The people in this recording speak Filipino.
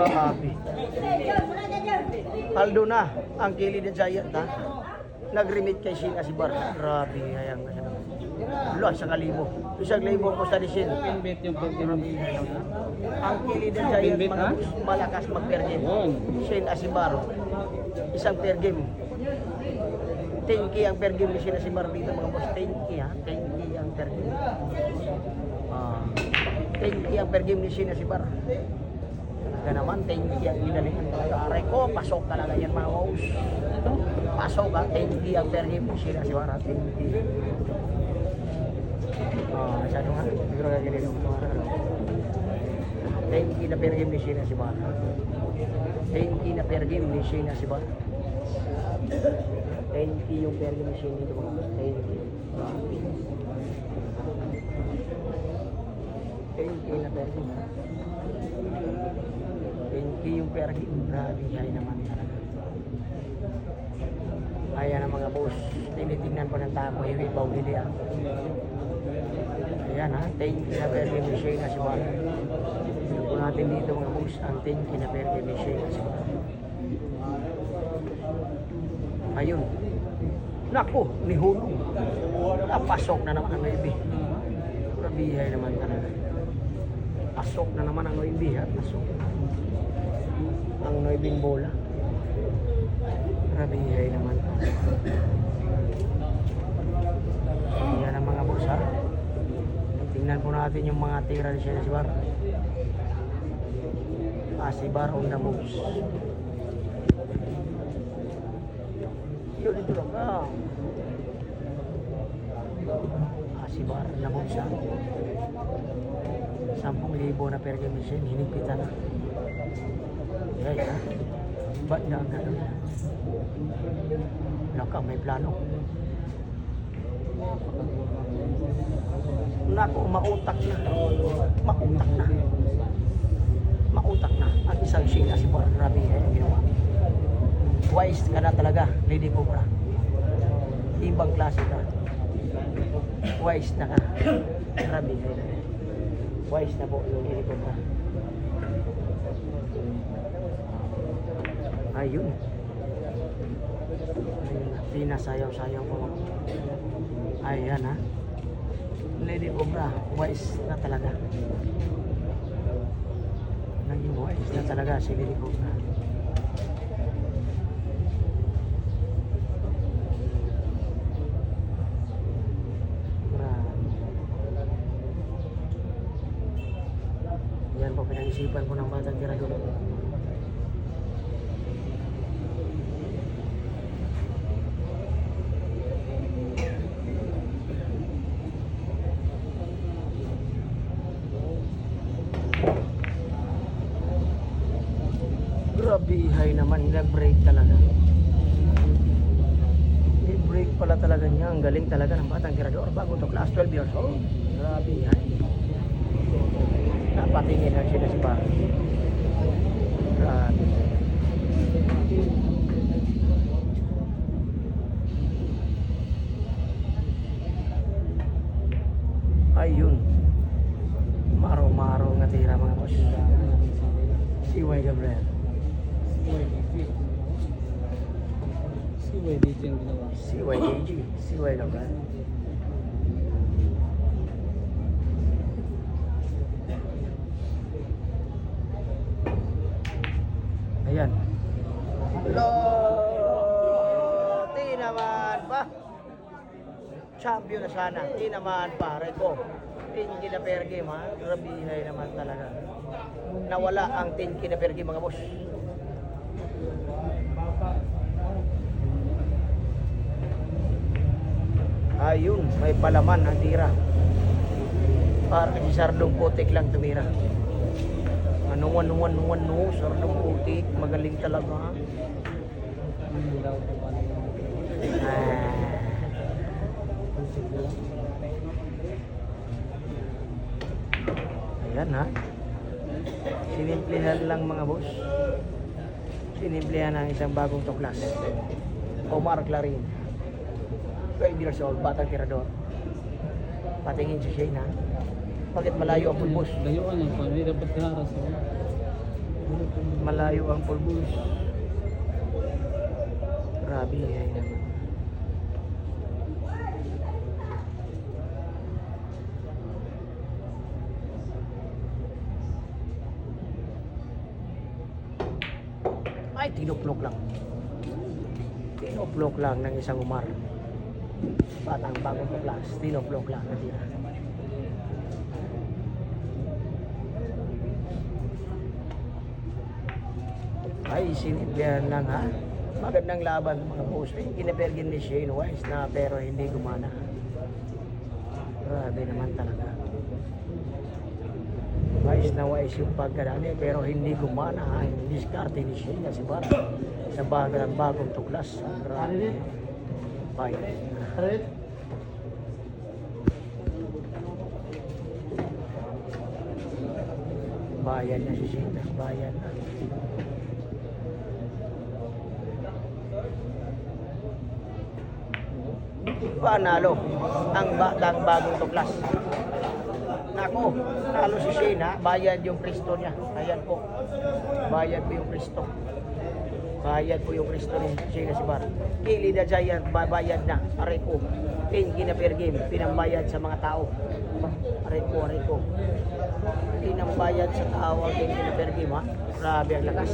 Grabe. Paldo na ang kilid ng Giant ha. Nag-remit kay Shin Asibar. Grabe, hayang na siya. Wala, 1,000. 1,000 ko sa Shin. Pinbet yung pag-grabe. Ang kilid ng Giant mga boss, malakas mag-per game. Shin Asibar. Isang per game. 10K ang per game ni Shin Asibar dito mga boss. 10K ha. 10K ang per game. 10K ang per game ni Shin Asibar. Talaga naman, 10K ang inalingan talaga. Aray ko, pasok talaga yan mga boss. Pasok ha, 10K ang per game ni Shin Asibar. 10K. Masyado nga. Siguro ka ganito. 10K na per game ni Shin Asibar. 10K na per game ni Shin Asibar. 10K yung per game ni Shin dito mga boss. 10K. 10K na per game. 10K yung per game. Grabe, hay naman talaga. Ayan ang mga boss. Tinitingnan po ng tako. Hiwi, bawili ah. Ayan ha. 10K na per game ni Shin Asibar. Tignan po natin dito mga boss. Ang 10K na per game ni Shin Asibar. Ayun. Naku, nihulong. Napasok na naman ang Noibi. Grabihay naman talaga. Pasok na naman ang Noibi ha. Pasok. Ang Noibing bola. Grabihay naman. Yan ang mga boss ha. Tingnan po natin yung mga tira ni Shin Asibar. Asibar on the moves. Yun ito lang ka. Asibar na moves ha. 10,000 na per game ni Shin. Hinigpitan na. Yan ha. Ba't na ang gano'n? Naka, may plano. Naku, mautak na. Mautak na. Mautak na. Ang isang Shin Asibar. Grabe yung ginawa. Wise ka na talaga, Lady Cobra. Ibang klase ka. Wise na ka. Grabe. Wise na po yung Lady Cobra. Ayun. Pinasayaw-sayaw po. Ayan ha. Lady Cobra, wise na talaga. Naging wise na talaga si Lady Cobra. Yan po pinag-isipan ko ng batang tirador. Grabihay naman, nag-break talaga. I-break pala talaga niya. Ang galing talaga ng batang tirador. Bago to class 12 years old. Grabihay. Napatingin lang sila si Bar. Grabe. Ayun. Maro-maro nga tira mga boss. Si Y. Gabriel. Si YDG ang ginawa. Si YDG. Si Y. Gabriel. Ayan. Ti naman pa. Champion na sana. Ti naman pa. Reko. Tinki na per game ha. Grabihay naman talaga. Nawala ang tinki na per game mga boss. Ayun. May palaman ang tira. Para si Sardong Putik lang tumira. Ano, Sardong Putik. Magaling talaga ha. Ayan ha. Sinimplihan lang mga boss. Sinimplihan ang isang bagong tuklas. Omar Clarin. 12 years old, batang tirador. Patingin si Shane ha. Bakit malayo ang pulbos? Layuan lang pa, may dapat kaharas. Malayo ang pulbos. Grabe ay naman. Ay, tinuplok lang. Tinuplok lang ng isang Umar. Batang bagong tuklas. Tinuplok lang. Natira. Ay, sinibyan lang ha. Magandang laban mga boss. Ay, kinapergin ni Shane Wise na pero hindi gumana. Grabe naman talaga. Wise na wise yung pagkadali pero hindi gumana ang diskarte ni Shane kasi para sa bagong tuklas. Grabe. Bayan. Bayan na si Shane. Bayan na. Panalo ang bagong tuklas. Nako, nalo si Shane ha. Bayad yung Kristo niya. Ayan po. Bayad po yung Kristo. Bayad po yung Kristo ni Shane Sibar. Kili the Giant, bayad na. Aray po. 10 gina per game. Pinambayad sa mga tao. Aray po, aray po. Pinambayad sa tao ang 10 gina per game ha. Grabe ang lakas.